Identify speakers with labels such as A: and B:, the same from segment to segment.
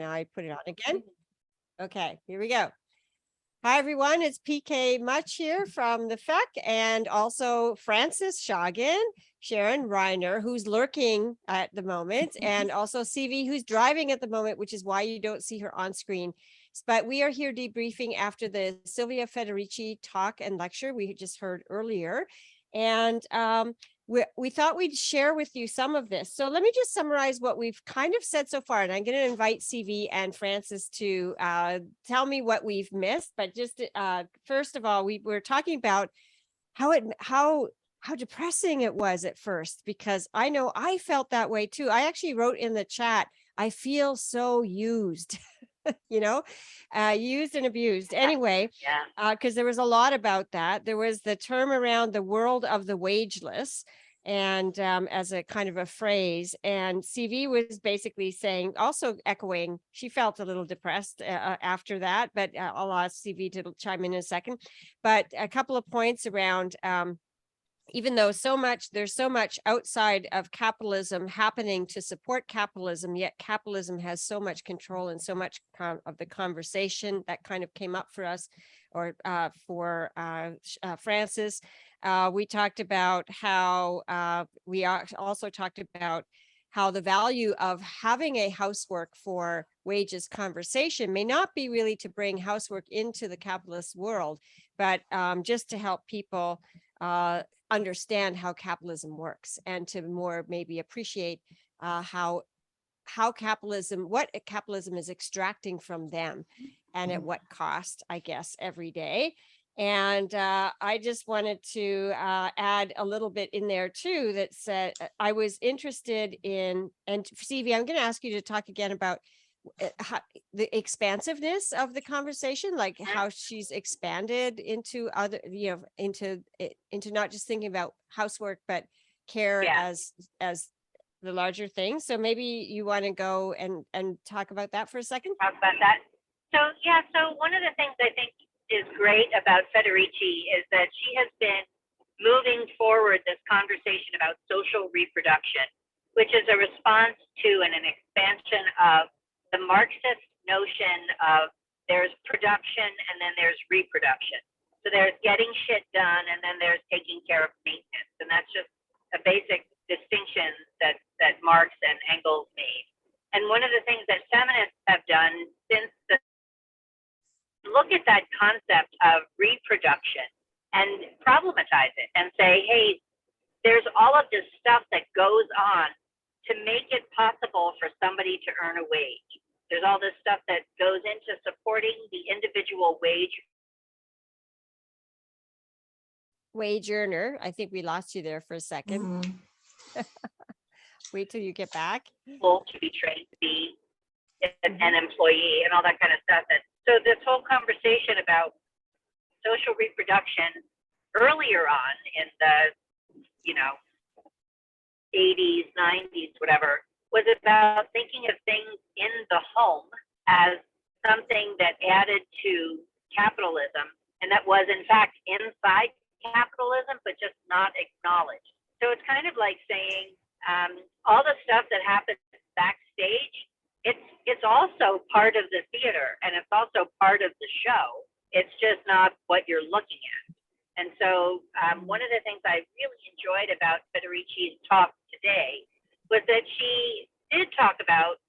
A: Now I put it on again. Okay, here we go. Hi, everyone. It's PK Much here from the FEC, and also Francis Schagen, Sharon Reiner, who's lurking at the moment, and also CV, who's driving at the moment, which is why you don't see her on screen. But we are here debriefing after the Siliva Federici talk and lecture we just heard earlier. And we thought we'd share with you some of this. So let me just summarize what we've kind of said so far. And I'm going to invite CV and Francis to tell me what we've missed. But just first of all, we were talking about how depressing it was at first, because I know I felt that way too. I actually wrote in the chat, I feel so used. Used and abused anyway, because there was a lot about that. There was the term around the world of the wageless, and as a kind of a phrase, and CV was basically saying, also echoing, she felt a little depressed after that, but I'll ask CV to chime in a second. But a couple of points around even though there's so much outside of capitalism happening to support capitalism, yet capitalism has so much control and so much of the conversation. That kind of came up for us, or for Francis. We talked about how we also talked about how the value of having a housework for wages conversation may not be really to bring housework into the capitalist world, but just to help people understand how capitalism works, and to more maybe appreciate what capitalism is extracting from them, and at what cost, I guess, every day. And I just wanted to add a little bit in there too, that said, I was interested in, and CV, I'm going to ask you to talk again about the expansiveness of the conversation, like how she's expanded into other, into not just thinking about housework, but care as the larger thing. So maybe you want to go and talk about that for a second.
B: Talk about that. So one of the things I think is great about Federici is that she has been moving forward this conversation about social reproduction, which is a response to and an expansion of the Marxist notion of there's production and then there's reproduction. So there's getting shit done and then there's taking care of maintenance. And that's just a basic distinction that Marx and Engels made. And one of the things that feminists have done since look at that concept of reproduction and problematize it and say, hey, there's all of this stuff that goes on to make it possible for somebody to earn a wage. There's all this stuff that goes into supporting the individual
A: wage earner. I think we lost you there for a second. Wait till you get back.
B: To be trained to be an employee and all that kind of stuff. And so this whole conversation about social reproduction earlier on in the 80s, 90s, whatever, was about thinking of things in the home as something that added to capitalism, and that was in fact inside capitalism, but just not acknowledged. So it's kind of like saying all the stuff that happens backstage, it's also part of the theater, and it's also part of the show. It's just not what you're looking at. And so one of the things I really enjoyed about Federici's talk today was that she did talk about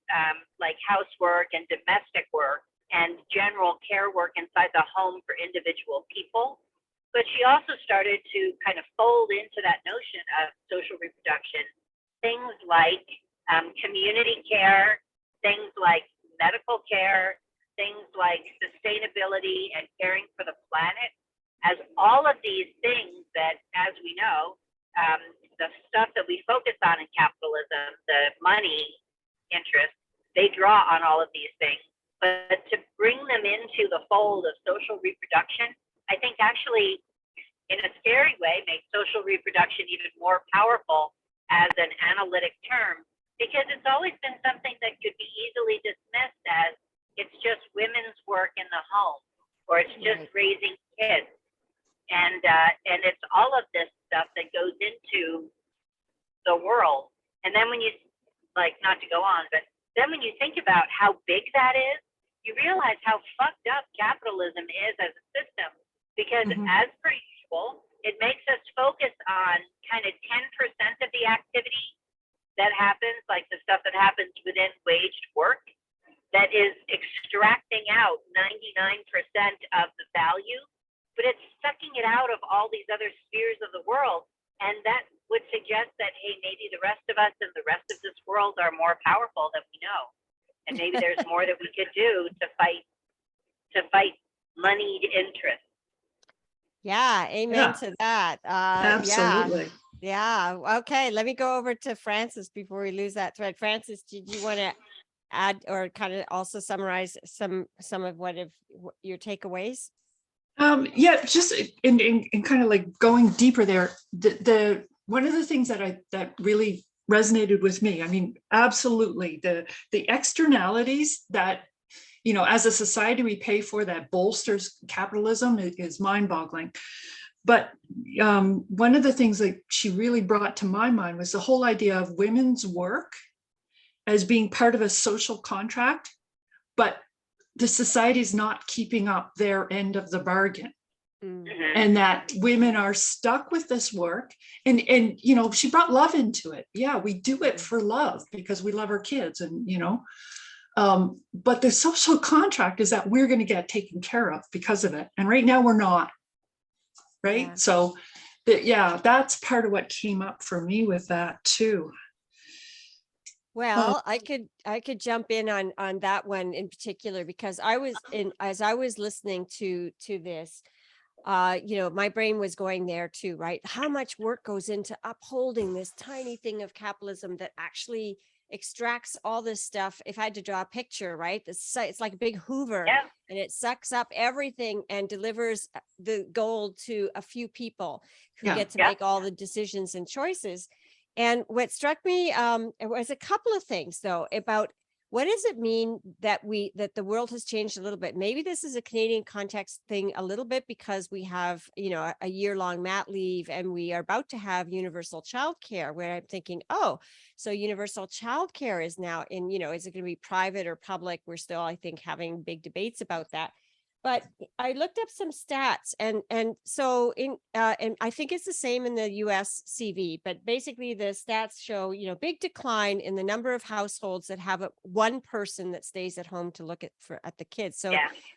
B: like housework and domestic work and general care work inside the home for individual people. But she also started to kind of fold into that notion of social reproduction things like community care, things like medical care, things like sustainability and caring for the planet, as all of these things that, as we know, the stuff that we focus on in capitalism, the money interest, they draw on all of these things. But to bring them into the fold of social reproduction, I think actually, in a scary way, makes social reproduction even more powerful as an analytic term, because it's always been something that could be easily dismissed as it's just women's work in the home, or it's just raising kids. And it's all of this stuff that goes into the world. And then when you, like, not to go on, but then when you think about how big that is, you realize how fucked up capitalism is as a system. Because as per usual, it makes us focus on kind of 10% of the activity that happens, like the stuff that happens within waged work, that is extracting out 99% of the value, but it's sucking it out of all these other spheres of the world. And that would suggest that, hey, maybe the rest of us and the rest of this world are more powerful than we know. And maybe there's more that we could do to fight moneyed interests.
A: Yeah, amen to that.
C: Absolutely.
A: Yeah. Okay, let me go over to Francis before we lose that thread. Francis, did you want to add or kind of also summarize some of your takeaways?
C: Yeah, just in kind of like going deeper there, the one of the things that really resonated with me, I mean, absolutely, the externalities that, as a society we pay for that bolsters capitalism is mind-boggling. But one of the things that she really brought to my mind was the whole idea of women's work as being part of a social contract, but the society is not keeping up their end of the bargain. And that women are stuck with this work. And she brought love into it. Yeah, we do it for love because we love our kids and, but the social contract is that we're going to get taken care of because of it. And right now we're not. Right. Yeah. So that's part of what came up for me with that too.
A: Well, I could jump in on that one in particular, because as I was listening to this, my brain was going there too, right? How much work goes into upholding this tiny thing of capitalism that actually extracts all this stuff. If I had to draw a picture, right? It's like a big Hoover, and it sucks up everything and delivers the gold to a few people who get to make all the decisions and choices. And what struck me it was a couple of things, though, about what does it mean that the world has changed a little bit. Maybe this is a Canadian context thing a little bit, because we have, a year-long mat leave, and we are about to have universal childcare, where I'm thinking, oh, so universal childcare is now in, is it going to be private or public? We're still, I think, having big debates about that. But I looked up some stats, and so and I think it's the same in the US CV, but basically the stats show, big decline in the number of households that have one person that stays at home to look at the kids. So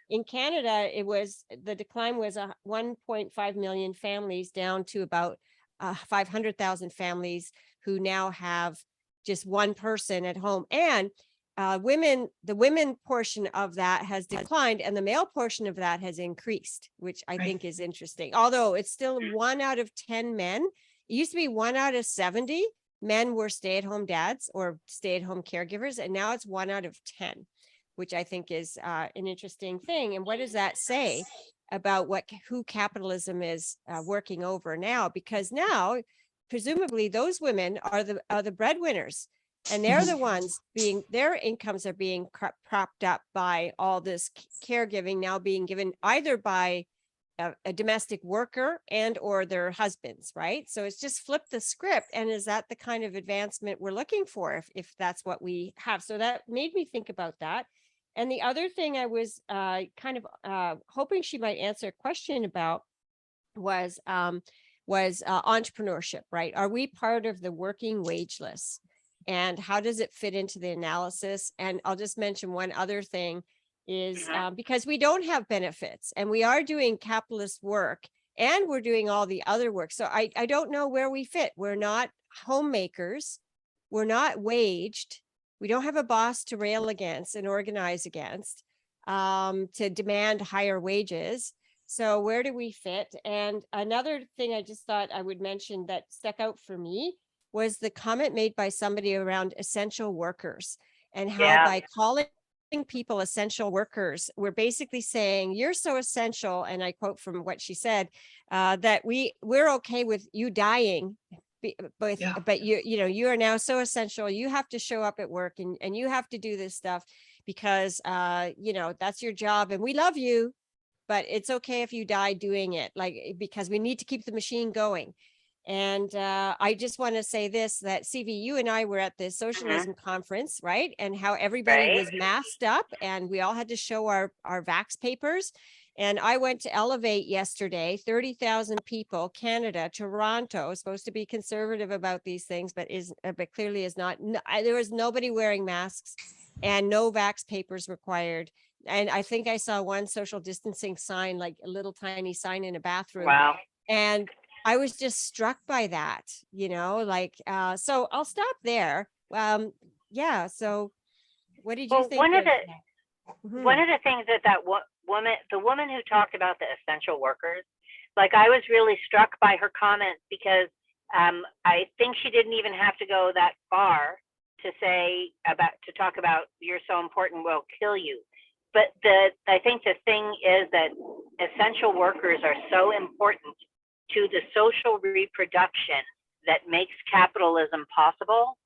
A: in Canada, the decline was 1.5 million families, down to about 500,000 families who now have just one person at home. And the women portion of that has declined, and the male portion of that has increased, which I think is interesting. Although it's still 1 out of 10 men. It used to be 1 out of 70 men were stay-at-home dads or stay-at-home caregivers, and now it's 1 out of 10, which I think is an interesting thing. And what does that say about who capitalism is working over now? Because now, presumably, those women are the breadwinners. And they're the ones their incomes are being propped up by all this caregiving now being given either by a domestic worker and or their husbands, right? So it's just flipped the script. And is that the kind of advancement we're looking for if that's what we have? So that made me think about that. And the other thing I was kind of hoping she might answer a question about was entrepreneurship, right? Are we part of the working wageless? And how does it fit into the analysis? And I'll just mention one other thing is because we don't have benefits and we are doing capitalist work and we're doing all the other work. So I don't know where we fit. We're not homemakers. We're not waged. We don't have a boss to rail against and organize against to demand higher wages. So where do we fit? And another thing I just thought I would mention that stuck out for me was the comment made by somebody around essential workers, and how by calling people essential workers, we're basically saying you're so essential, and I quote from what she said, that we're okay with you dying, but you are now so essential, you have to show up at work and you have to do this stuff because that's your job, and we love you, but it's okay if you die doing it, like, because we need to keep the machine going. And I just want to say this, that CV, you and I were at the socialism conference, right? And how everybody was masked up and we all had to show our vax papers. And I went to Elevate yesterday, 30,000 people, Canada, Toronto, supposed to be conservative about these things, but clearly is not. There was nobody wearing masks and no vax papers required. And I think I saw one social distancing sign, like a little tiny sign in a bathroom.
B: Wow.
A: And I was just struck by that, so I'll stop there. Yeah. So what did you think?
B: One of the things that woman, the woman who talked about the essential workers, like I was really struck by her comments because I think she didn't even have to go that far to talk about you're so important, we'll kill you. But I think the thing is that essential workers are so important to the social reproduction that makes capitalism possible,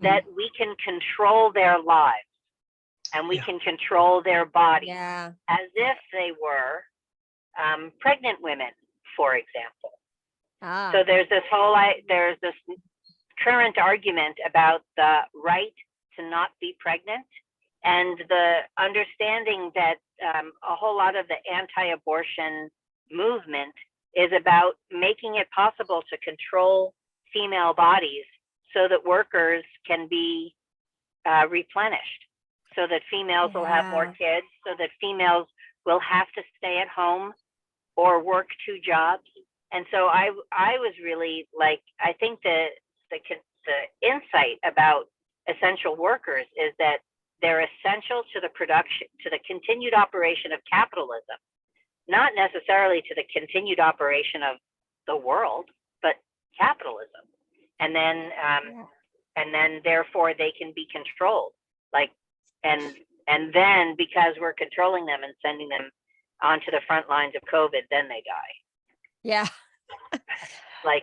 B: that we can control their lives and we can control their bodies as if they were pregnant women, for example. So there's this current argument about the right to not be pregnant and the understanding that a whole lot of the anti-abortion movement is about making it possible to control female bodies so that workers can be replenished, so that females will have more kids, so that females will have to stay at home or work 2 jobs. And so I was really like, I think the insight about essential workers is that they're essential to the production, to the continued operation of capitalism. Not necessarily to the continued operation of the world, but capitalism. And then therefore they can be controlled. And then because we're controlling them and sending them onto the front lines of COVID, then they die.
A: Yeah.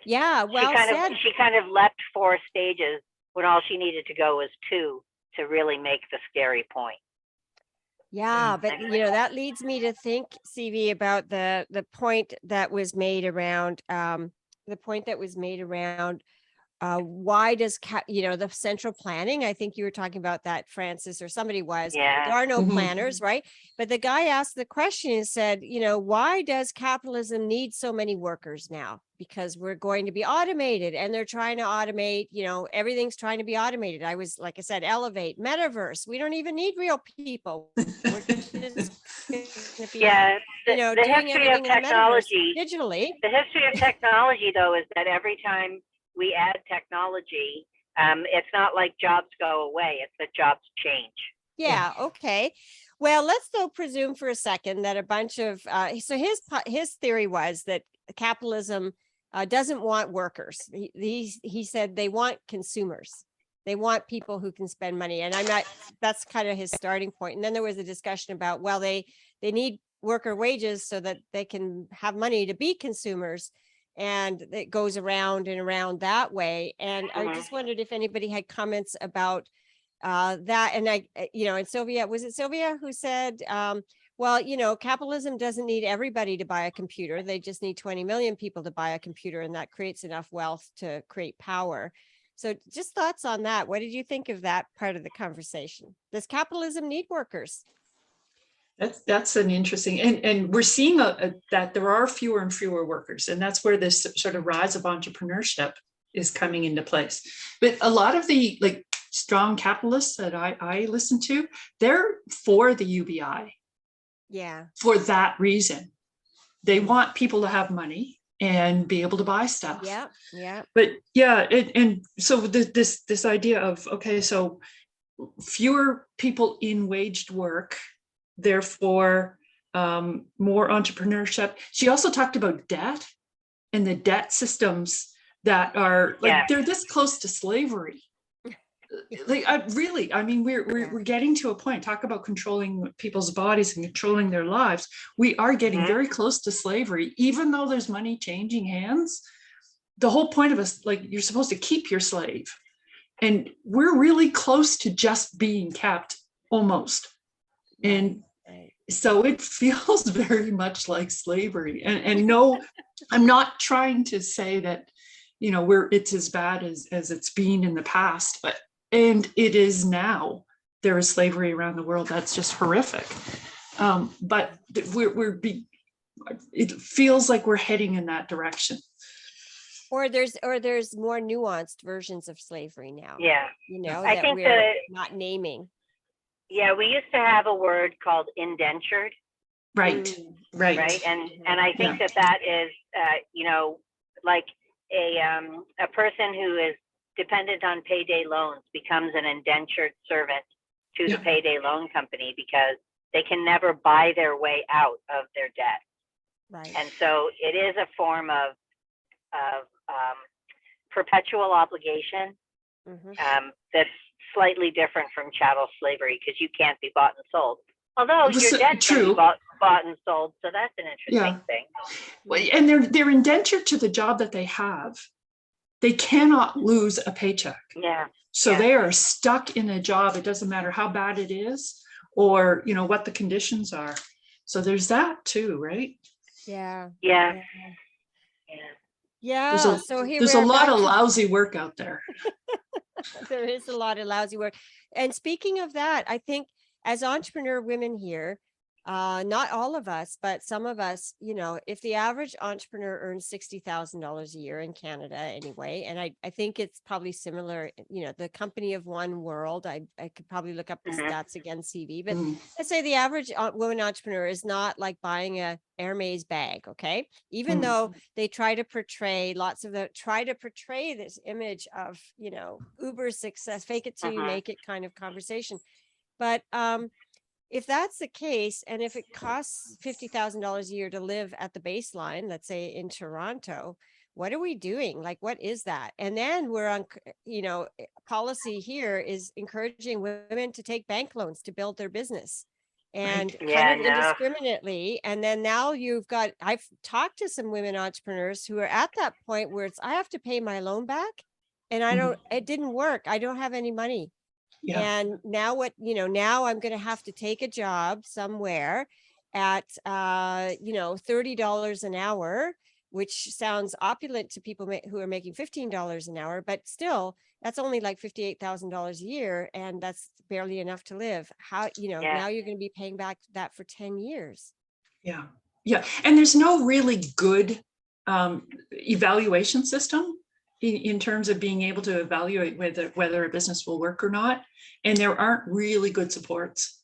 B: She kind of leapt 4 stages when all she needed to go was 2 to really make the scary point.
A: Yeah, but that leads me to think, CV, about the point that was made around why does the central planning, I think you were talking about that, Francis, or somebody was, there are no planners, right? But the guy asked the question and said, why does capitalism need so many workers now? Because we're going to be automated and they're trying to automate, everything's trying to be automated. I was, like I said, Elevate, metaverse. We don't even need real people. We're just gonna be,
B: the history of technology
A: digitally.
B: The history of technology, though, is that every time we add technology, it's not like jobs go away, it's that jobs change.
A: Yeah. Okay. Well, let's though presume for a second that a bunch of, so his theory was that capitalism doesn't want workers. He said they want consumers. They want people who can spend money. And that's kind of his starting point. And then there was a discussion about, well, they need worker wages so that they can have money to be consumers. And it goes around and around that way. And I just wondered if anybody had comments about that. And and Sylvia, was it Sylvia who said, capitalism doesn't need everybody to buy a computer. They just need 20 million people to buy a computer, and that creates enough wealth to create power. So just thoughts on that. What did you think of that part of the conversation? Does capitalism need workers?
C: That's an interesting, and we're seeing that there are fewer and fewer workers, and that's where this sort of rise of entrepreneurship is coming into place. But a lot of the strong capitalists that I listen to, they're for the UBI.
A: Yeah.
C: For that reason, they want people to have money and be able to buy stuff.
A: Yeah. Yeah.
C: But and so this idea of, okay, so fewer people in waged work, therefore more entrepreneurship. She also talked about debt and the debt systems that are they're this close to slavery. We're getting to a point, talk about controlling people's bodies and controlling their lives. We are getting very close to slavery, even though there's money changing hands. The whole point of us, you're supposed to keep your slave. And we're really close to just being kept, almost. And so it feels very much like slavery. And no, I'm not trying to say that it's as bad as it's been in the past, and it is now. There is slavery around the world. That's just horrific. But it feels like we're heading in that direction.
A: Or there's more nuanced versions of slavery now.
B: Yeah. I
A: that
B: think
A: we're not naming.
B: Yeah, we used to have a word called indentured.
C: Right.
B: Right. And I think that is, like a person who is dependent on payday loans becomes an indentured servant to the payday loan company because they can never buy their way out of their debt.
A: Right.
B: And so it is a form of perpetual obligation that's slightly different from chattel slavery because you can't be bought and sold. Although your debt can be bought and sold, so that's an interesting thing.
C: Well, and they're indentured to the job that they have. They cannot lose a paycheck.
B: Yeah.
C: So they are stuck in a job. It doesn't matter how bad it is or what the conditions are. So there's that too, right?
B: Yeah.
C: There's a lot of lousy work out there.
A: There is a lot of lousy work. And speaking of that, I think as entrepreneur women here, not all of us, but some of us, if the average entrepreneur earns $60,000 a year in Canada anyway, and I think it's probably similar, the company of one world, I could probably look up the stats again, CV, but let's say the average woman entrepreneur is not like buying a Hermes bag, okay? Even though they try to portray this image of, uber success, fake it till you make it kind of conversation. But if that's the case, and if it costs $50,000 a year to live at the baseline, let's say in Toronto, what are we doing? Like, what is that? And then we're on, policy here is encouraging women to take bank loans to build their business and kind of indiscriminately. And then now I've talked to some women entrepreneurs who are at that point where I have to pay my loan back and it didn't work. I don't have any money. Yeah. And now now I'm going to have to take a job somewhere at, $30 an hour, which sounds opulent to people who are making $15 an hour, but still that's only like $58,000 a year. And that's barely enough to live. How, now you're going to be paying back that for 10 years.
C: Yeah. Yeah. And there's no really good evaluation system in terms of being able to evaluate whether a business will work or not. And there aren't really good supports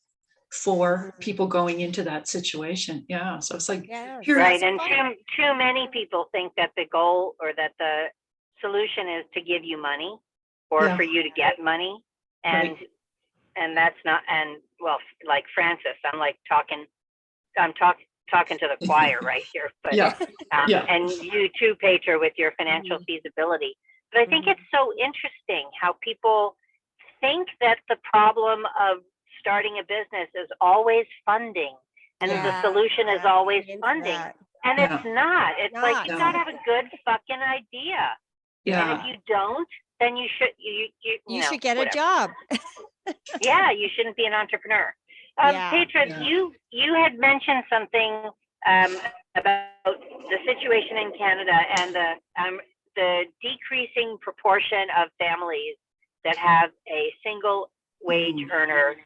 C: for people going into that situation. Yeah. So it's like,
B: right. And too many people think that the goal or that the solution is to give you money or for you to get money. And that's not, and well, like Francis, I'm talking to the choir right here, but and you too, Petra, with your financial feasibility. But I think it's so interesting how people think that the problem of starting a business is always funding and the solution is always funding. And it's not. It's like you gotta have a good fucking idea. And if you don't, then you should
A: get a job.
B: You shouldn't be an entrepreneur. Petra, you had mentioned something about the situation in Canada and the decreasing proportion of families that have a single wage earner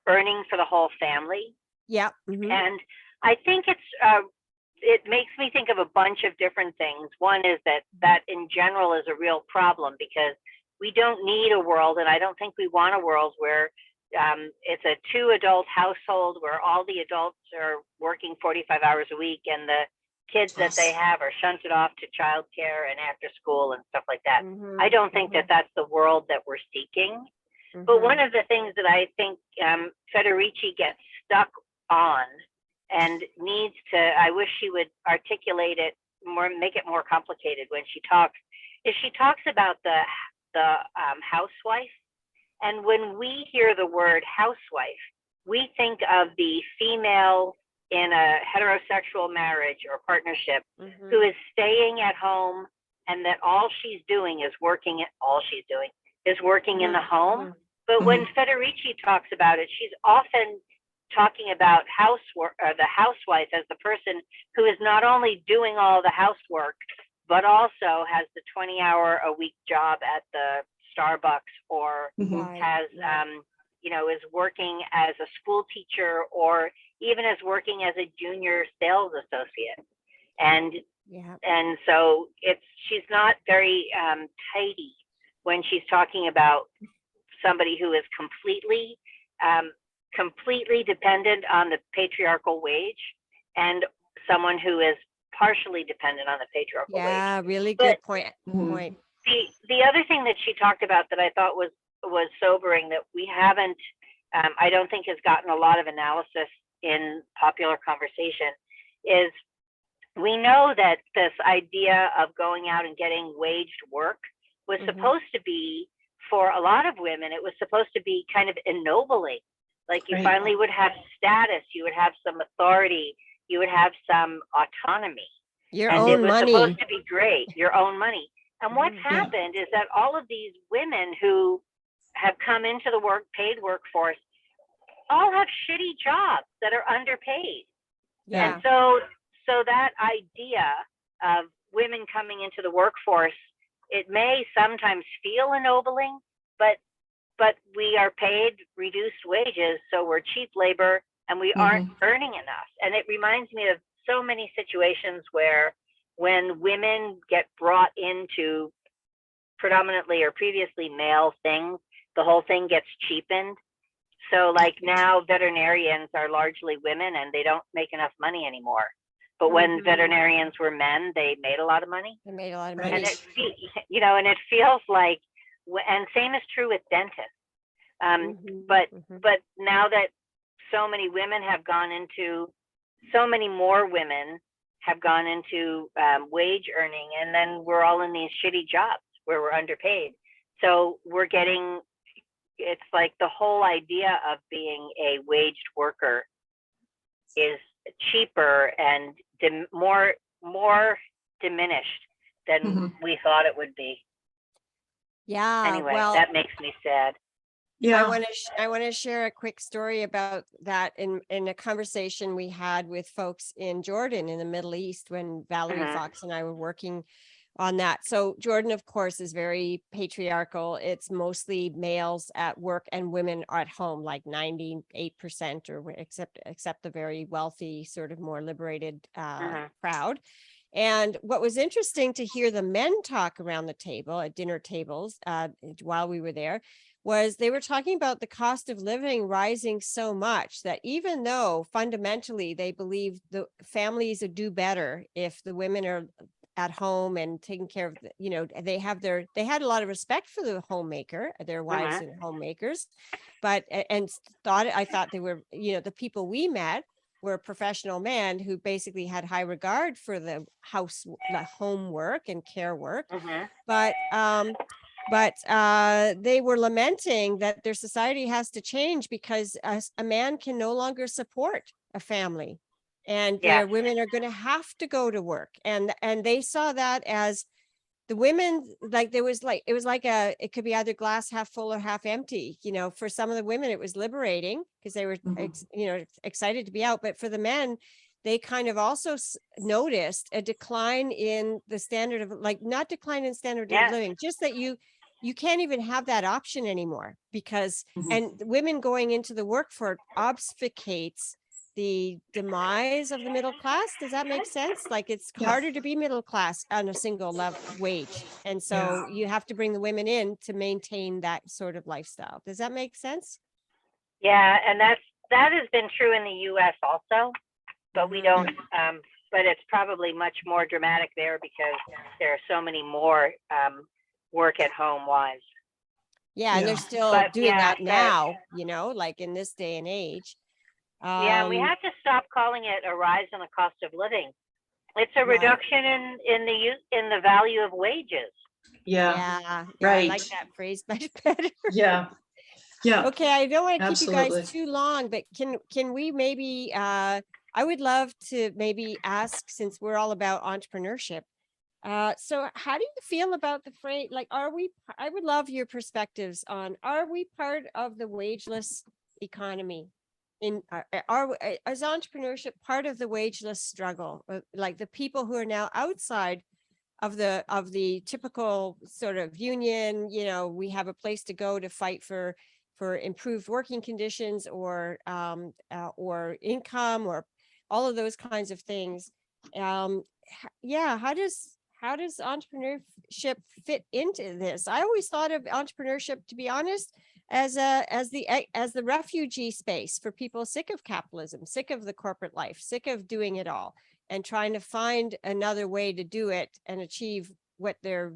B: earning for the whole family. Yeah. And I think it makes me think of a bunch of different things. One is that in general is a real problem because we don't need a world, and I don't think we want a world where it's a 2-adult household where all the adults are working 45 hours a week and the kids that they have are shunted off to childcare and after school and stuff like that. I don't think that that's the world that we're seeking. But one of the things that I think Federici gets stuck on and needs to, I wish she would articulate it more, make it more complicated when she talks, is she talks about the housewife. And when we hear the word housewife, we think of the female in a heterosexual marriage or partnership who is staying at home and that all she's doing is working in the home. But when Federici talks about it, she's often talking about the housewife as the person who is not only doing all the housework, but also has the 20-hour-a-week job at the Starbucks, or
C: Mhm.
B: has, is working as a school teacher, or even is working as a junior sales associate. And
A: Yeah.
B: and so she's not very tidy when she's talking about somebody who is completely dependent on the patriarchal wage, and someone who is partially dependent on the patriarchal wage.
A: Yeah, really
B: But
A: good point.
C: Mhm.
B: the other thing that she talked about that I thought was sobering, that we haven't, I don't think has gotten a lot of analysis in popular conversation, is we know that this idea of going out and getting waged work was
A: Mhm.
B: supposed to be, for a lot of women, it was supposed to be kind of ennobling. Like you
C: Right.
B: finally would have status, you would have some authority, you would have some autonomy.
A: Your
B: And it
A: own
B: was
A: money.
B: supposed to be great, your own money. And what's
A: Mhm.
C: Yeah.
B: happened is that all of these women who have come into the paid workforce all have shitty jobs that are underpaid.
A: Yeah.
B: And so that idea of women coming into the workforce, it may sometimes feel ennobling, but we are paid reduced wages, so we're cheap labor, and we aren't earning enough. And it reminds me of so many situations where, when women get brought into predominantly or previously male things, the whole thing gets cheapened. So like now veterinarians are largely women and they don't make enough money anymore. But when
A: Mhm.
B: veterinarians were men, they made a lot of money.
A: They made a lot of
C: Right.
A: money.
B: And and it feels like, and same is true with dentists.
A: Mhm.
B: But
A: Mhm.
B: now that so many women have gone into, so many more women have gone into wage earning, and then we're all in these shitty jobs where we're underpaid. So we're getting, it's like the whole idea of being a waged worker is cheaper and more diminished than
C: Mhm.
B: we thought it would be.
A: Yeah.
B: Anyway,
A: Well,
B: that makes me sad.
C: Yeah.
A: I want to share a quick story about that in a conversation we had with folks in Jordan in the Middle East when Valerie
B: Mhm.
A: Fox and I were working on that. So Jordan, of course, is very patriarchal. It's mostly males at work and women are at home, like 98%, or except the very wealthy, sort of more liberated crowd. And what was interesting to hear the men talk around the table at dinner tables while we were there was they were talking about the cost of living rising so much that even though fundamentally they believe the families would do better if the women are at home and taking care of, they had a lot of respect for the homemaker, their wives and homemakers, but, I thought they were, the people we met were professional men who basically had high regard for the home work and care work.
B: Mhm.
A: But they were lamenting that their society has to change because a man can no longer support a family, and their women are going to have to go to work. And they saw that as the women, like it was like it could be either glass half full or half empty. For some of the women, it was liberating because they were, excited to be out. But for the men, they kind of also noticed a decline in the standard of, like, not decline in standard of living, just that you can't even have that option anymore because, and women going into the workforce obfuscates the demise of the middle class. Does that make sense? Like it's harder to be middle class on a single level wage. And so you have to bring the women in to maintain that sort of lifestyle. Does that make sense?
B: Yeah, and that has been true in the US also, but we don't, but it's probably much more dramatic there because there are so many more work at home wives.
A: Yeah, and they're still doing that now, like in this day and age.
B: And we have to stop calling it a rise in the cost of living. It's a reduction in the value of wages.
A: Yeah, I like that phrase much better.
C: Yeah.
A: Okay, I don't want to keep you
C: Absolutely.
A: guys too long, but can we maybe I would love to maybe ask, since we're all about entrepreneurship, so how do you feel about the phrase, like, I would love your perspectives on, are we part of the wageless economy? Is entrepreneurship part of the wageless struggle? Like the people who are now outside the typical sort of union, we have a place to go to fight for improved working conditions or income or all of those kinds of things. Yeah, how does entrepreneurship fit into this? I always thought of entrepreneurship, to be honest, as the refugee space for people sick of capitalism, sick of the corporate life, sick of doing it all, and trying to find another way to do it and achieve what their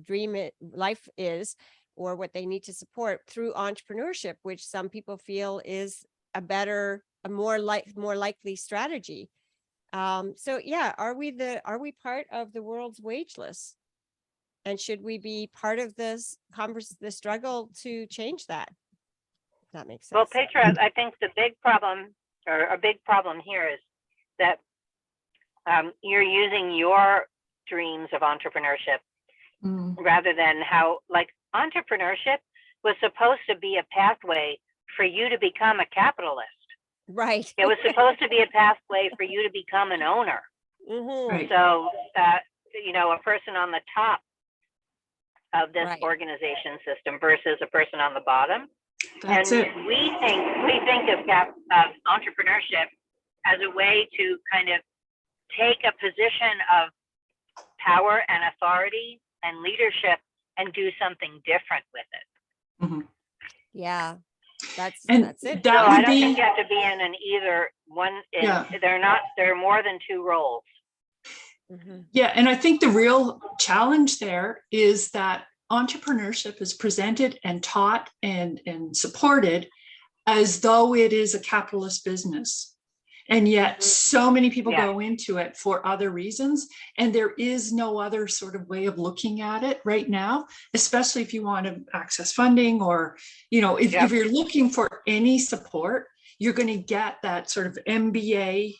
A: life is, or what they need to support through entrepreneurship, which some people feel is a more likely strategy. So yeah, are we part of the world's wageless? And should we be part of the struggle to change that? If that makes sense.
B: Well, Petra, I think the big problem, or a big problem here, is that you're using your dreams of entrepreneurship rather than how, like, entrepreneurship was supposed to be a pathway for you to become a capitalist.
A: Right.
B: It was supposed to be a pathway for you to become an owner.
A: Mm-hmm.
C: Right.
B: So, a person on the top of this
A: Right.
B: organization system versus a person on the bottom.
C: That's
B: and
C: it.
B: we think of entrepreneurship as a way to kind of take a position of power and authority and leadership and do something different with it.
C: Mhm.
A: Yeah, that's it.
C: That
B: So
C: would
B: I don't
C: be,
B: think you have to be in an either one. They're more than two roles.
A: Mhm.
C: yeah, and I think the real challenge there is that entrepreneurship is presented and taught and supported as though it is a capitalist business. And yet so many people
B: Yeah.
C: go into it for other reasons. And there is no other sort of way of looking at it right now, especially if you want to access funding or, if you're looking for any support, you're going to get that sort of MBA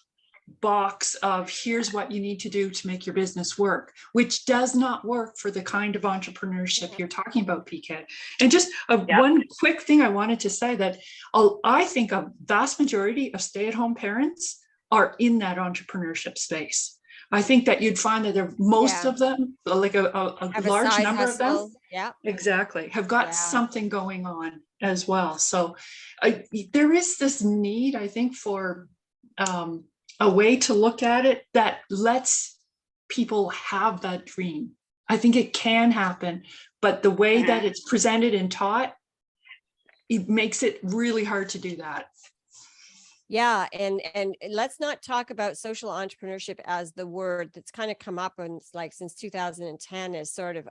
C: box of here's what you need to do to make your business work, which does not work for the kind of entrepreneurship you're talking about, PK. And just one quick thing I wanted to say, that I think a vast majority of stay-at-home parents are in that entrepreneurship space. I think that you'd find that most of them, like a large number of them, exactly, have got something going on as well. So there is this need, I think, for a way to look at it that lets people have that dream. I think it can happen, but the way that it's presented and taught, it makes it really hard to do that.
A: Yeah, and let's not talk about social entrepreneurship as the word that's kind of come up and like since 2010 as sort of,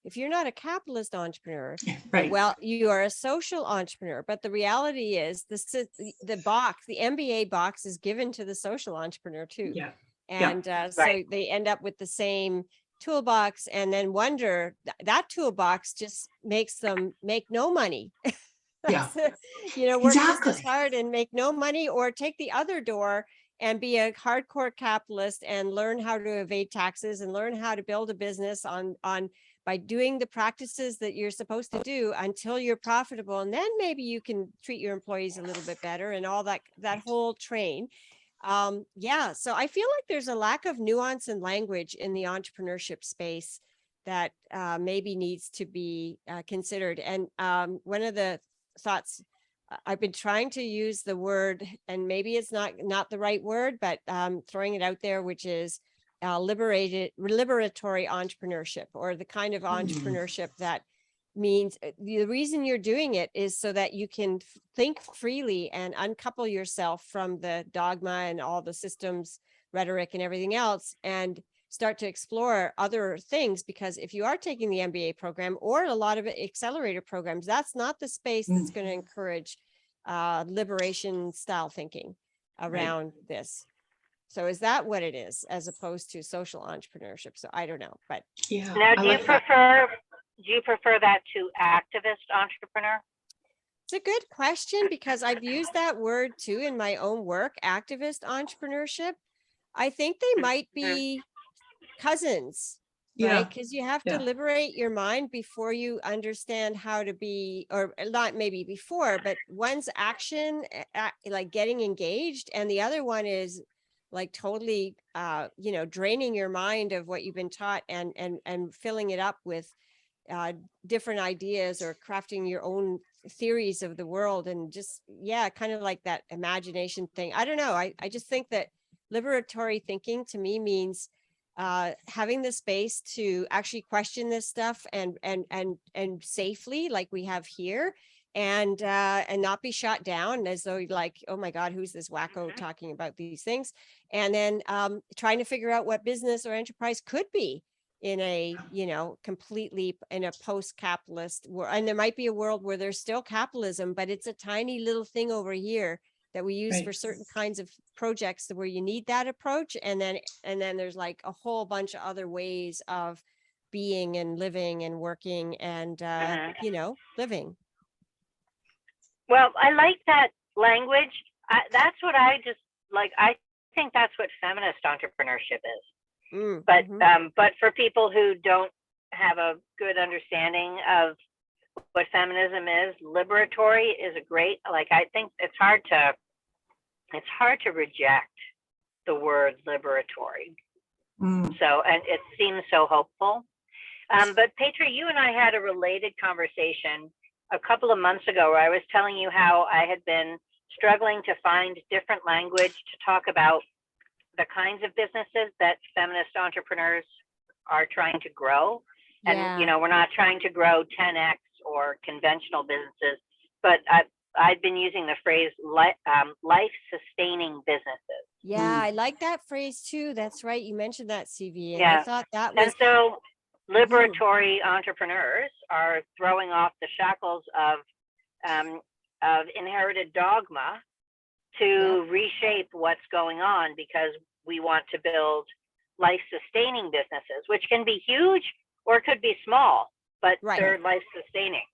A: if you're not a capitalist entrepreneur,
C: right?
A: Well, you are a social entrepreneur. But the reality is the MBA box is given to the social entrepreneur too.
C: Yeah.
A: And so they end up with the same toolbox and then wonder that toolbox just makes them make no money.
C: Yeah.
A: Work just as hard and make no money, or take the other door and be a hardcore capitalist and learn how to evade taxes and learn how to build a business by doing the practices that you're supposed to do until you're profitable. And then maybe you can treat your employees a little bit better and all that whole train. So I feel like there's a lack of nuance and language in the entrepreneurship space that maybe needs to be considered. And one of the thoughts, I've been trying to use the word, and maybe it's not the right word, but throwing it out there, which is liberatory entrepreneurship, or the kind of entrepreneurship that means the reason you're doing it is so that you can think freely and uncouple yourself from the dogma and all the systems, rhetoric, and everything else, and start to explore other things. Because if you are taking the MBA program or a lot of accelerator programs, that's not the space that's going to encourage liberation style thinking around this. So is that what it is, as opposed to social entrepreneurship? So I don't know, but
B: now, do you prefer that to activist entrepreneur?
A: it's a good question, because I've used that word too in my own work, activist entrepreneurship. I think they might be cousins, right? Because you have to liberate your mind before you understand how to be, or not maybe before, but one's action, like getting engaged, and the other one is like totally, draining your mind of what you've been taught and filling it up with different ideas or crafting your own theories of the world, and just, kind of like that imagination thing. I don't know. I just think that liberatory thinking to me means having the space to actually question this stuff and safely, like we have here, and not be shot down as though like, oh my God, who's this wacko talking about these things? And then trying to figure out what business or enterprise could be in a, completely in a post-capitalist world. And there might be a world where there's still capitalism, but it's a tiny little thing over here that we use for certain kinds of projects where you need that approach. And then there's like a whole bunch of other ways of being and living and working and, living.
B: Well, I like that language. That's what I just like. I think that's what feminist entrepreneurship is. But for people who don't have a good understanding of what feminism is, liberatory is a great, like, I think it's hard to reject the word liberatory. So, and it seems so hopeful. But Petra, you and I had a related conversation a couple of months ago where I was telling you how I had been struggling to find different language to talk about the kinds of businesses that feminist entrepreneurs are trying to grow. And, we're not trying to grow 10X or conventional businesses, but I've been using the phrase life-sustaining businesses.
A: Yeah, I like that phrase too. That's right. You mentioned that, CV. And I thought that was...
B: And so liberatory entrepreneurs are throwing off the shackles of inherited dogma to reshape what's going on, because we want to build life-sustaining businesses, which can be huge or could be small, but they're life-sustaining.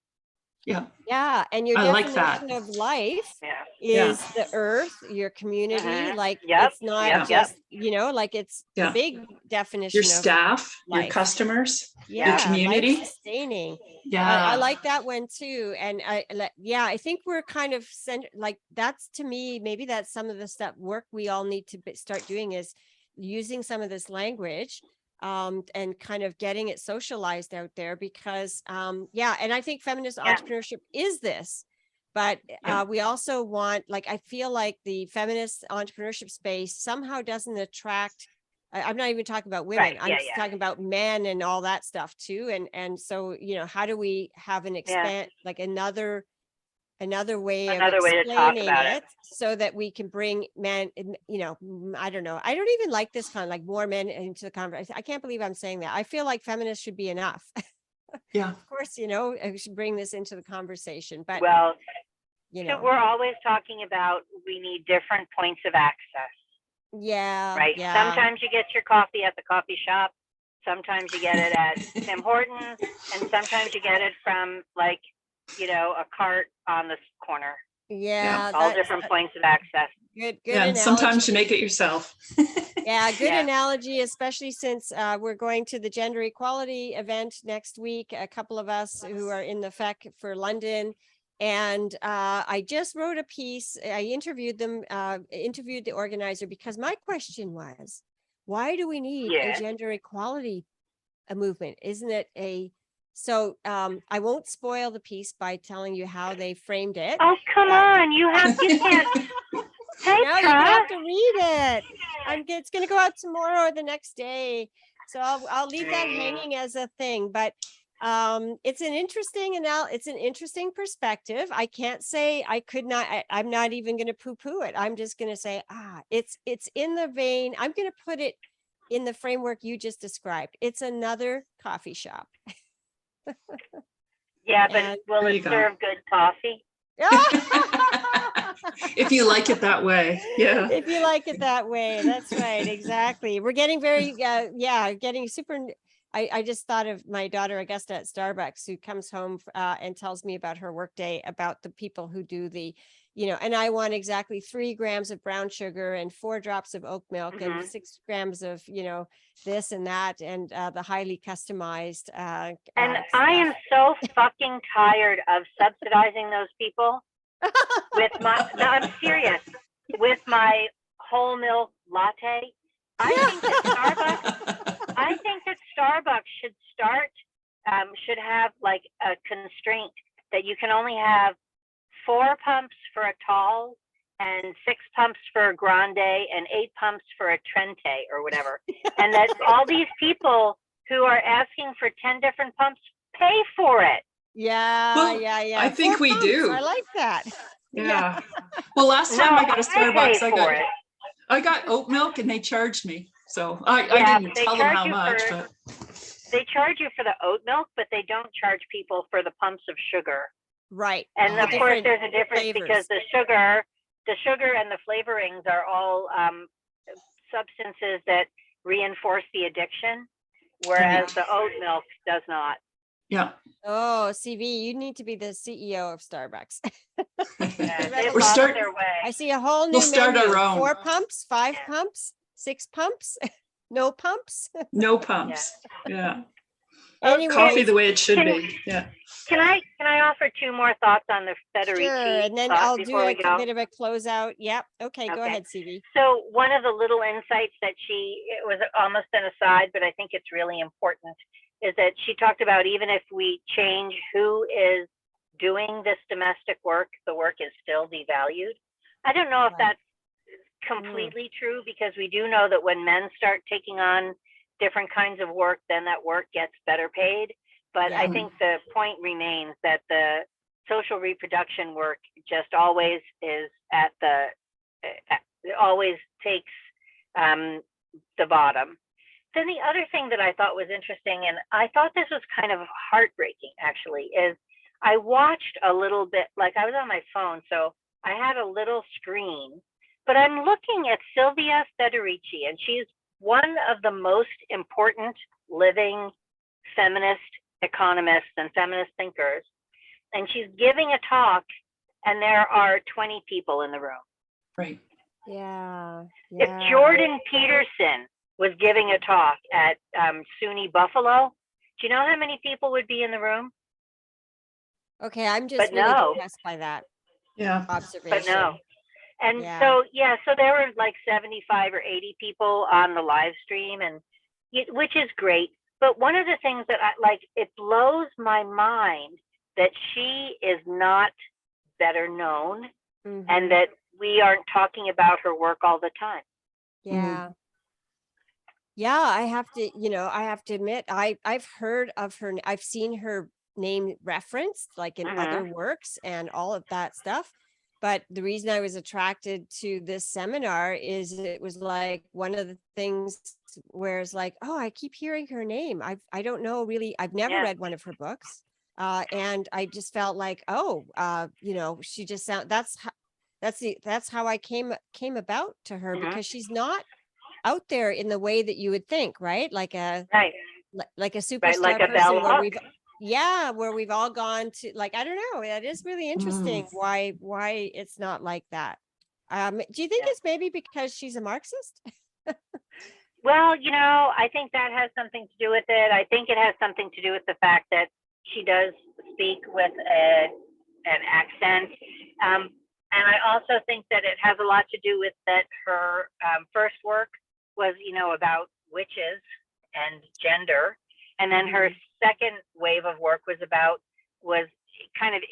A: Yeah. And your definition of life is the earth, your community. Like it's not just, like it's the big definition.
C: Your staff, your customers, your community.
A: Sustaining. I like that one too. And I think we're kind of like, that's, to me, maybe that's some of the work we all need to start doing, is using some of this language and kind of getting it socialized out there, because and I think feminist entrepreneurship is this, but we also want, like, I feel like the feminist entrepreneurship space somehow doesn't attract, I'm not even talking about women, I'm just talking about men and all that stuff too. And so, how do we have an like another way of explaining it so that we can bring men, I don't know. I don't even like this kind of like more men into the conversation. I can't believe I'm saying that. I feel like feminists should be enough. Of course, we should bring this into the conversation, but
B: so we're always talking about, we need different points of access. Right. Sometimes you get your coffee at the coffee shop. Sometimes you get it at Tim Hortons, and sometimes you get it from like, a cart on the corner. All different points of access.
A: Good
C: and sometimes you make it yourself.
A: Good analogy, especially since we're going to the gender equality event next week, a couple of us who are in the FEC for London. And I just wrote a piece. I interviewed the organizer, because my question was, why do we need a gender equality movement? Isn't it so I won't spoil the piece by telling you how they framed it.
B: Oh, come on. You can't.
A: No, you have to read it. It's going to go out tomorrow or the next day. So I'll leave that hanging as a thing. But it's an interesting perspective. I can't say I'm not even going to poo-poo it. I'm just going to say, it's in the vein. I'm going to put it in the framework you just described. It's another coffee shop.
B: But will it serve good coffee?
C: If you like it that way.
A: If you like it that way. That's right. Exactly. We're getting very, getting super. I just thought of my daughter Augusta at Starbucks, who comes home and tells me about her workday, about the people who do the, and I want exactly 3 grams of brown sugar and 4 drops of oat milk and 6 grams of, this and that, and the highly customized. And
B: I am so fucking tired of subsidizing those people with my, no, I'm serious, with my whole milk latte. I think that Starbucks should have like a constraint that you can only have 4 pumps for a tall and 6 pumps for a grande and 8 pumps for a trente or whatever. And that all these people who are asking for 10 different pumps pay for it.
A: Yeah,
C: Well,
A: yeah.
C: I think
A: 4
C: we
A: pumps.
C: do.
A: I like that.
C: Yeah. Well, last time I got a
B: pay
C: Starbucks,
B: for it.
C: I got oat milk and they charged me. So I
B: Yeah,
C: didn't
B: they
C: tell them
B: charge
C: how
B: you
C: much,
B: for-
C: but
B: They charge you for the oat milk, but they don't charge people for the pumps of sugar.
A: Right.
B: And of course,
A: Different
B: there's a difference
A: flavors.
B: because the sugar and the flavorings are all substances that reinforce the addiction, whereas the oat milk does not.
C: yeah.
A: Oh, CV, you need to be the CEO of Starbucks.
B: Yeah,
A: We're
B: they've lost
C: start-
B: their way.
A: I see a whole new
C: We'll start
A: menu.
C: our own.
A: 4 pumps, 5
B: Yeah.
A: pumps, 6 pumps, no pumps.
C: No pumps. Yeah.
A: Anyway,
C: Coffee the way it should
B: Can-
C: be. Yeah.
B: Can I offer 2 more thoughts on the Federici
A: sure. And then
B: thought
A: I'll do
B: before
A: a
B: we go?
A: bit of a closeout. Yep. Okay, go
B: Okay.
A: ahead, CV.
B: So one of the little insights that it was almost an aside, but I think it's really important, is that she talked about even if we change who is doing this domestic work, the work is still devalued. I don't know if
A: Right.
B: that's completely true, because we do know that when men start taking on different kinds of work, then that work gets better paid. But I
A: Yeah.
B: think the point remains that the social reproduction work just always is always takes the bottom. Then the other thing that I thought was interesting, and I thought this was kind of heartbreaking actually, is I watched a little bit, like I was on my phone, so I had a little screen, but I'm looking at Siliva Federici, and she's one of the most important living feminist economists and feminist thinkers. And she's giving a talk, and there are 20 people in the room.
C: Right.
A: Yeah.
B: If Jordan Peterson was giving a talk at SUNY Buffalo, do you know how many people would be in the room?
A: Okay, I'm just
B: But
A: really
B: no.
A: impressed by that
C: Yeah.
A: observation.
B: But no. And
A: Yeah.
B: so there were like 75 or 80 people on the live stream, and which is great. But one of the things that it blows my mind that she is not better known,
A: Mhm.
B: and that we aren't talking about her work all the time.
A: Yeah. Yeah, I have to admit, I've heard of her, I've seen her name referenced like in other works and all of that stuff. But the reason I was attracted to this seminar is it was like one of the things where it's like, oh, I keep hearing her name. I don't know really, I've never
B: Yeah.
A: read one of her books. And I just felt like, she just that's how I came about to her, because she's not out there in the way that you would think, right? Like a
B: Right.
A: like a superstar
B: Right, like a
A: person
B: Bell
A: where
B: Hooks.
A: where we've all gone to, like, I don't know, that is really interesting why it's not like that. Do you think it's maybe because she's a Marxist?
B: Well, I think that has something to do with it. I think it has something to do with the fact that she does speak with an accent. And I also think that it has a lot to do with that her first work was, about witches and gender. And then her second wave of work was kind of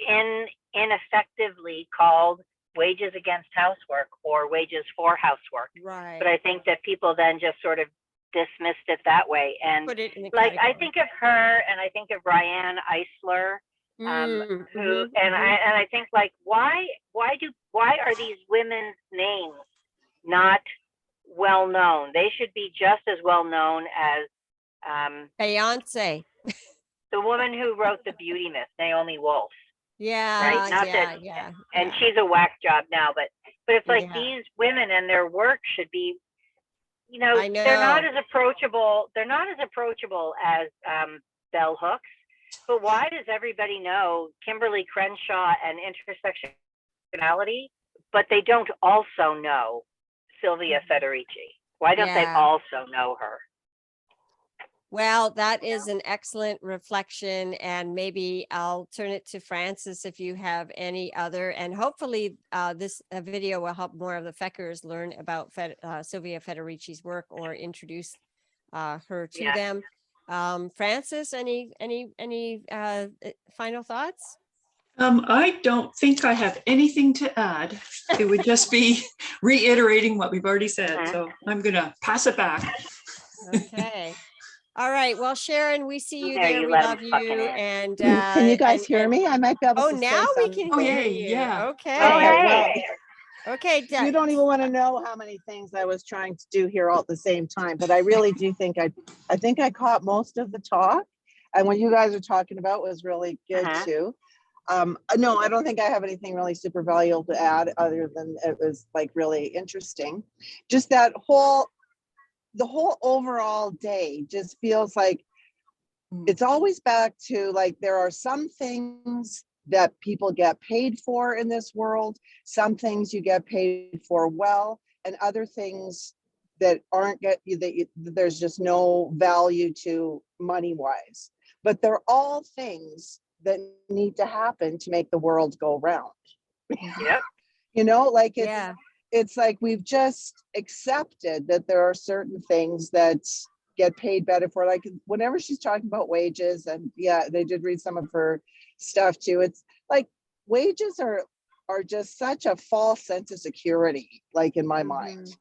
B: ineffectively called Wages Against Housework or Wages for Housework.
A: Right.
B: But I think that people then just sort of dismissed it that way. And
A: Put it in a
B: like, I
A: category.
B: think of her and I think of Brianne Eisler, who, and I think like, why are these women's names not well known? They should be just as well known as
A: Beyonce.
B: the woman who wrote The Beauty Myth, Naomi Wolf.
A: Yeah.
B: Right? Not
A: yeah,
B: that-
A: yeah.
B: And
A: yeah.
B: she's a whack job now, but it's like
A: Yeah.
B: these women and their work should be,
A: I know.
B: they're not as approachable. They're not as approachable as Bell Hooks. But why does everybody know Kimberly Crenshaw and intersectionality, but they don't also know Siliva Federici? Why don't they
A: Yeah.
B: also know her?
A: Well, that is an excellent reflection, and maybe I'll turn it to Francis if you have any other, and hopefully this video will help more of the Feckers learn about Sylvia Federici's work or introduce her to
B: Yeah.
A: them. Francis, any final thoughts?
C: I don't think I have anything to add. It would just be reiterating what we've already said. So I'm going to pass it back.
A: Okay. All right. Well, Sharon, we see you
B: There,
A: there.
B: you
A: We
B: let
A: love
B: 'em
A: you.
B: fucking in.
A: And
D: Can you guys hear me? I might be able
A: Oh,
D: to
A: now
D: say
A: we
D: something.
A: can
C: Oh,
A: hear
C: yay,
A: you.
C: yeah.
A: Okay.
B: Oh,
D: Okay,
B: hey.
D: well,
A: Okay.
D: you don't even want to know how many things I was trying to do here all at the same time, but I really do think I think I caught most of the talk, and what you guys are talking about was really good too. No, I don't think I have anything really super valuable to add other than it was like really interesting. Just that the whole overall day just feels like it's always back to like there are some things that people get paid for in this world, some things you get paid for well, and other things that aren't there's just no value to money wise. But they're all things that need to happen to make the world go round.
B: Yep.
D: You know, like
A: Yeah.
D: it's like we've just accepted that there are certain things that get paid better for, like whenever she's talking about wages, and yeah, they did read some of her stuff too. It's like wages are just such a false sense of security, like in my mind,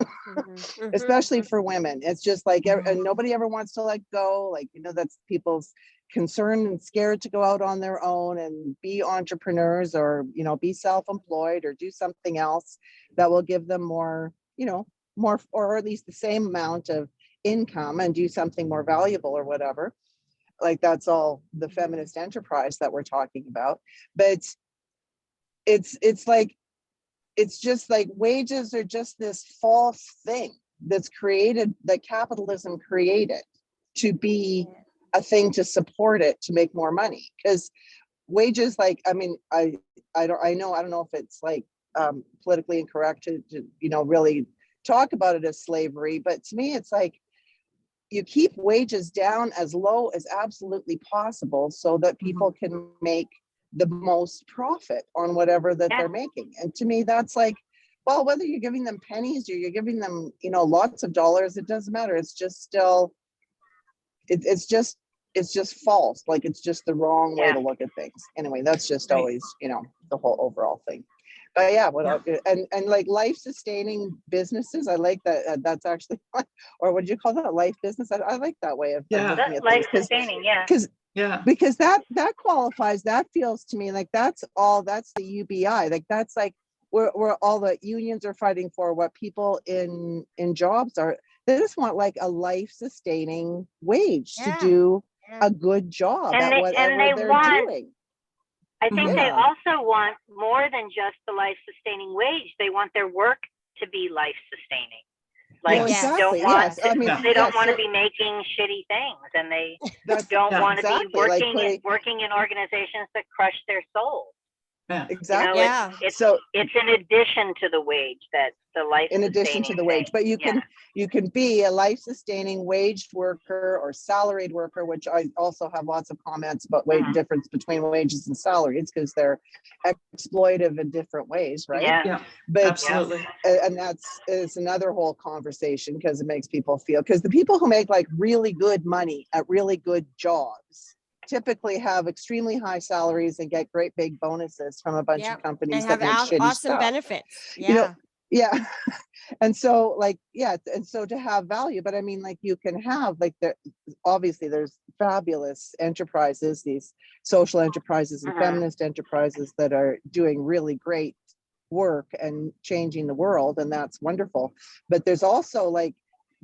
D: especially for women. It's just like, and nobody ever wants to let go. Like, you know, that's people's concerned and scared to go out on their own and be entrepreneurs, or, you know, be self-employed or do something else that will give them more, you know, more, or at least the same amount of income and do something more valuable or whatever. Like that's all the feminist enterprise that we're talking about. But it's like, it's just like wages are just this false thing that's created, that capitalism created to be a thing to support it, to make more money. Because wages, like, I mean, I don't know if it's like politically incorrect to you know, really talk about it as slavery, but to me it's like you keep wages down as low as absolutely possible so that people can make the most profit on whatever that they're making. And to me that's like, well, whether you're giving them pennies or you're giving them, you know, lots of dollars, it doesn't matter. It's just still it's just false. Like it's just the wrong way to look at things. Anyway, that's just always, you know, the whole overall thing. But yeah, and like life sustaining businesses, I like that. That's actually, or what do you call that? Life business. I like that way of looking at
B: life
D: things.
B: sustaining,
D: Because that qualifies. That feels to me like that's the UBI. Like that's like where all the unions are fighting for, what people in jobs are. They just want like a life sustaining wage to do a good job at whatever they're doing.
B: I think they also want more than just the life sustaining wage. They want their work to be life sustaining. Like
D: exactly.
B: They don't want to be making shitty things, and they don't want to be working in organizations that crush their souls.
D: Exactly.
B: You know, it's in addition to the wage, that the life
D: in addition to the wage, but you can be a life sustaining waged worker or salaried worker, which I also have lots of comments about difference between wages and salaries, because they're exploitive in different ways, right? But
C: Absolutely.
D: And it's another whole conversation, because it makes people feel, because the people who make like really good money at really good jobs typically have extremely high salaries and get great big bonuses from a bunch of companies that make shitty
A: awesome
D: stuff.
A: benefits.
D: You know, and so like, and so to have value, but I mean, like you can have like obviously there's fabulous enterprises, these social enterprises and feminist enterprises that are doing really great work and changing the world, and that's wonderful. But there's also like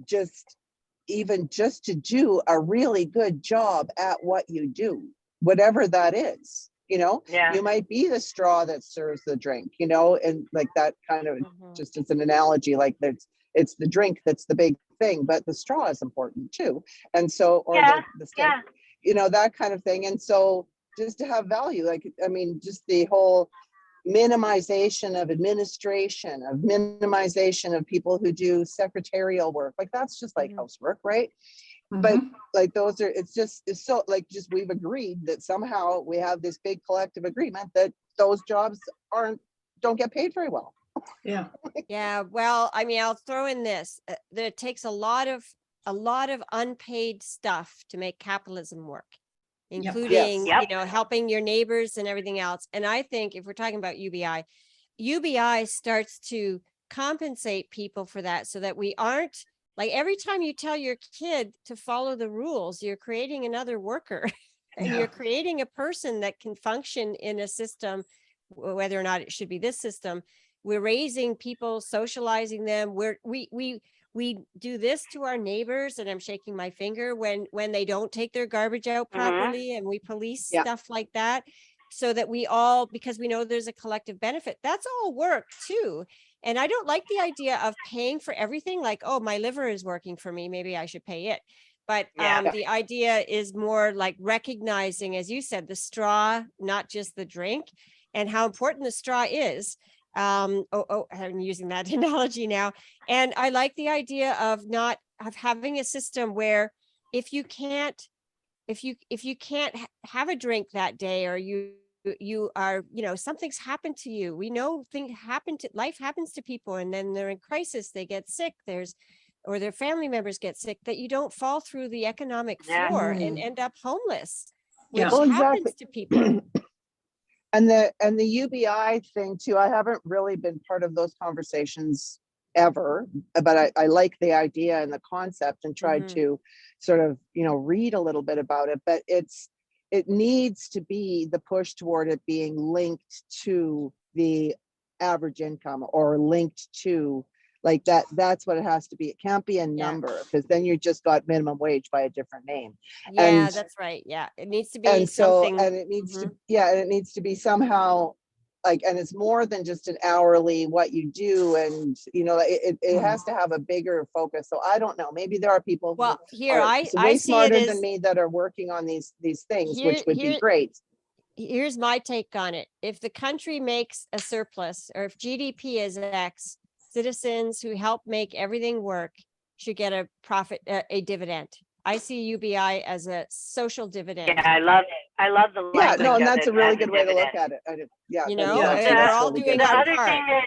D: just to do a really good job at what you do, whatever that is, you know, you might be the straw that serves the drink, you know, and like that kind of just as an analogy, like it's the drink that's the big thing, but the straw is important too. And so, or the steak, you know, that kind of thing. And so just to have value, like, I mean, just the whole minimization of administration, of people who do secretarial work, like that's just like housework, right? But
C: Mhm.
D: like those are, it's so like, just we've agreed that somehow we have this big collective agreement that those jobs don't get paid very well.
C: Yeah.
A: Yeah, well, I mean, I'll throw in this. There takes a lot of unpaid stuff to make capitalism work, including,
B: Yep.
A: helping your neighbors and everything else. And I think if we're talking about UBI starts to compensate people for that, so that we aren't like, every time you tell your kid to follow the rules, you're creating another worker and
C: Yeah.
A: you're creating a person that can function in a system, whether or not it should be this system. We're raising people, socializing them. We do this to our neighbors, and I'm shaking my finger when they don't take their garbage out properly, and we police
D: Yeah.
A: stuff like that, so that we all, because we know there's a collective benefit. That's all work too. And I don't like the idea of paying for everything. Like, oh, my liver is working for me, maybe I should pay it. But
B: Yeah.
A: the idea is more like recognizing, as you said, the straw, not just the drink, and how important the straw is. I'm using that analogy now. And I like the idea of having a system where if you can't have a drink that day, or you are, something's happened to you. We know life happens to people, and then they're in crisis, they get sick, or their family members get sick, that you don't fall through the economic
B: Yeah.
A: floor and end up homeless, which
C: Yeah.
D: Well,
A: happens
D: exactly.
A: to people.
D: And the UBI thing too, I haven't really been part of those conversations ever, but I like the idea and the concept, and tried
A: Mhm.
D: to sort of, read a little bit about it, but it needs to be the push toward it being linked to the average income, or linked to like that. That's what it has to be. It can't be a number, because then you just got minimum wage by a different name.
A: Yeah,
D: And
A: that's right. Yeah, it needs to be
D: and so
A: something.
D: and it needs
A: Mhm.
D: to and it needs to be somehow like, and it's more than just an hourly what you do, and it has to have a bigger focus. So I don't know, maybe there are people who
A: Well, here
D: are
A: I
D: way
A: see it
D: smarter
A: as
D: than me that are working on these things,
A: here
D: which would be
A: here
D: great.
A: here's my take on it. If the country makes a surplus, or if GDP is X, citizens who help make everything work should get a profit, a dividend. I see UBI as a social dividend.
B: Yeah, I love the
D: Yeah,
B: language
D: no, and
B: of
D: that's
B: it
D: a really
B: as
D: good way to
B: dividend.
D: look at it. Yeah,
C: Yeah.
A: We're all
D: really
A: doing
D: good.
A: our
B: The
A: part.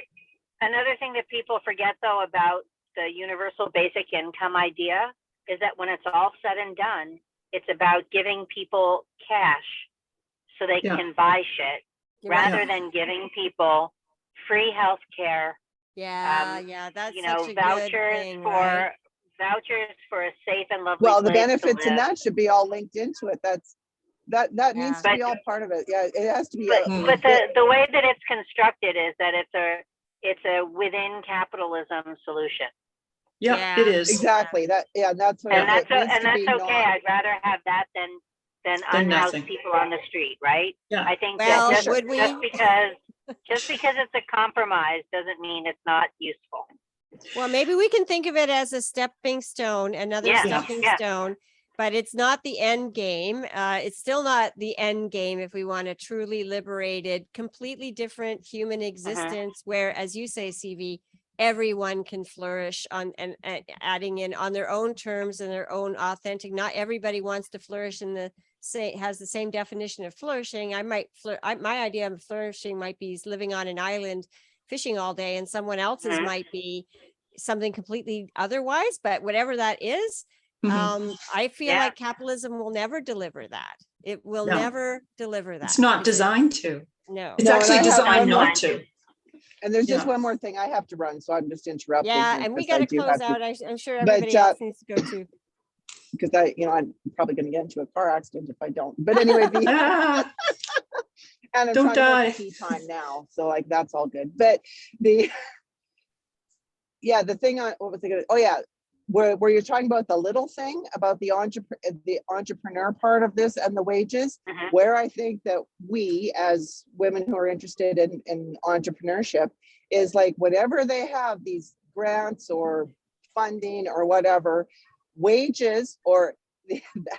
B: another thing that people forget though about the universal basic income idea is that when it's all said and done, it's about giving people cash so they
C: Yeah.
B: can buy shit,
A: You're right.
B: rather than giving people free health care,
A: Yeah, that's such a good
B: vouchers
A: thing,
B: for
A: right?
B: vouchers for a safe and lovely
D: Well, the
B: place
D: benefits
B: to
D: in
B: live.
D: that should be all linked into it. That
A: Yeah.
D: needs to be all part of it. Yeah, it has to be.
B: But the way that it's constructed is that it's a within capitalism solution.
C: Yeah, it is.
D: Exactly. That's what
B: And
D: it needs
B: that's
D: to be.
B: okay. I'd rather have that than
C: Than
B: unhoused
C: nothing.
B: people on the street, right?
C: Yeah.
B: I think
A: Well,
B: that
A: would we?
B: just because it's a compromise doesn't mean it's not useful.
A: Well, maybe we can think of it as a stepping stone, another
B: Yeah,
A: stepping
B: yeah.
A: stone, but it's not the end game. It's still not the end game if we want a truly liberated, completely different human existence, where, as you say, CV, everyone can flourish on and adding in on their own terms and their own authentic. Not everybody wants to flourish in the has the same definition of flourishing. My idea of flourishing might be living on an island fishing all day, and someone else's might be something completely otherwise. But whatever that is, I feel like capitalism will never deliver that. It will never deliver that.
C: It's not designed to.
A: No.
C: It's
D: No,
C: actually
D: and I have
C: designed
D: one
C: not to.
D: And there's just
C: Yeah.
D: one more thing I have to run, so I'm just interrupting.
A: Yeah,
D: you
A: and we
D: because
A: got
D: I
A: to
D: do
A: close
D: have to-
A: out. I'm sure
D: But,
A: everybody else needs to go too.
D: because I'm probably going to get into a car accident if I don't. But anyway,
C: Ah,
D: and I'm
C: Don't
D: trying
C: die.
D: to make tea time now, so like that's all good. But the thing on what was I going to? Oh yeah, where you're talking about the little thing about the entrepreneur part of this and the wages, where I think that we as women who are interested in entrepreneurship is like whatever they have, these grants or funding or whatever, wages or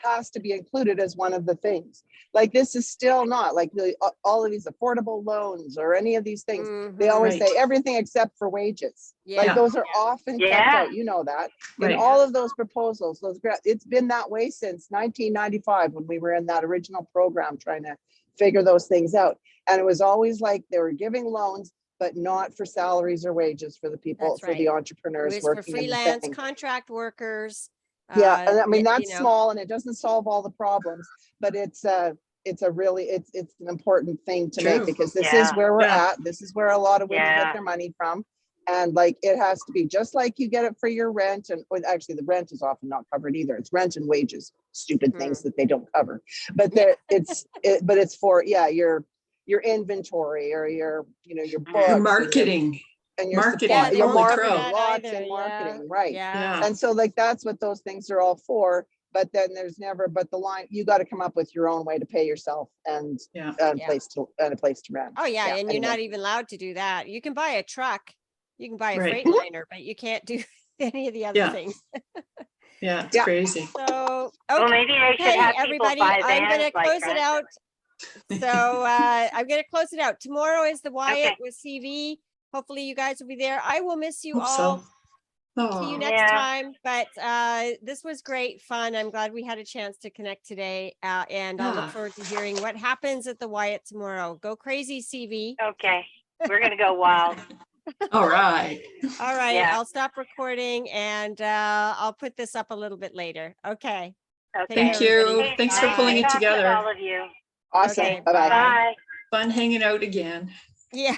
D: has to be included as one of the things. Like this is still not like all of these affordable loans or any of these things. They
A: Mhm.
D: always
C: Right.
D: say everything except for wages. Like
A: Yeah.
D: those are often kept
B: Yeah.
D: out. You know that in
C: Right.
D: all of those proposals. It's been that way since 1995 when we were in that original program trying to figure those things out. And it was always like they were giving loans, but not for salaries or wages for the people,
A: That's
D: for the
A: right. It
D: entrepreneurs
A: was for
D: working in the
A: freelance
D: thing.
A: contract workers.
D: Yeah, and I mean
A: you
D: that's
A: know,
D: small and it doesn't solve all the problems, but it's a really it's an important thing to
C: True.
D: make because this
B: Yeah.
D: is where we're
C: Yeah.
D: at. This is where a lot of women
B: Yeah.
D: get their money from. And like it has to be just like you get it for your rent, and well, actually the rent is often not covered either. It's rent and wages, stupid things that they don't cover. But
A: Yeah.
D: but it's for your inventory or your your books
C: Your
D: and
C: marketing.
D: your
C: Marketing,
D: supply,
A: they
D: your
A: don't
C: holy
A: cover
D: marketing,
C: crow.
A: that
D: lots
A: either.
D: and
A: Yeah.
D: marketing, right?
A: Yeah.
D: And so like that's what those things are all for. But then there's never, but the line, you got to come up with your own way to pay yourself and
C: Yeah.
D: a
A: Yeah.
D: place to rent.
A: Oh yeah, and you're
D: anyway.
A: not even allowed to do that. You can buy a truck, you can buy a
C: Right.
A: Freightliner, but you can't do any of the other
C: Yeah.
A: things.
C: Yeah, it's
D: Yeah.
C: crazy.
A: So
B: Well,
A: okay,
B: maybe they should have people
A: everybody,
B: buy
A: I'm
B: vans
A: gonna
B: like
A: close it out. So I'm gonna close it out. Tomorrow is the Wyatt
B: Okay.
A: with CV. Hopefully you guys will be there. I will miss you
C: Hope
A: all.
C: so.
A: See you
C: Oh,
A: next
B: Yeah.
A: time. But this was great fun. I'm glad we had a chance to connect today. And I'll
C: Yeah.
A: look forward to hearing what happens at the Wyatt tomorrow. Go crazy, CV.
B: Okay. We're going to go wild.
C: all right.
A: All right,
B: Yeah.
A: I'll stop recording and I'll put this up a little bit later. Okay.
B: Okay.
C: Thank
A: care,
C: you.
A: everybody.
C: Thanks for pulling
A: Bye.
C: it
B: Talk to
C: together.
B: all of you.
D: Awesome.
A: Okay,
D: Bye-bye.
A: bye.
B: Bye.
C: Fun hanging out again.
A: Yeah.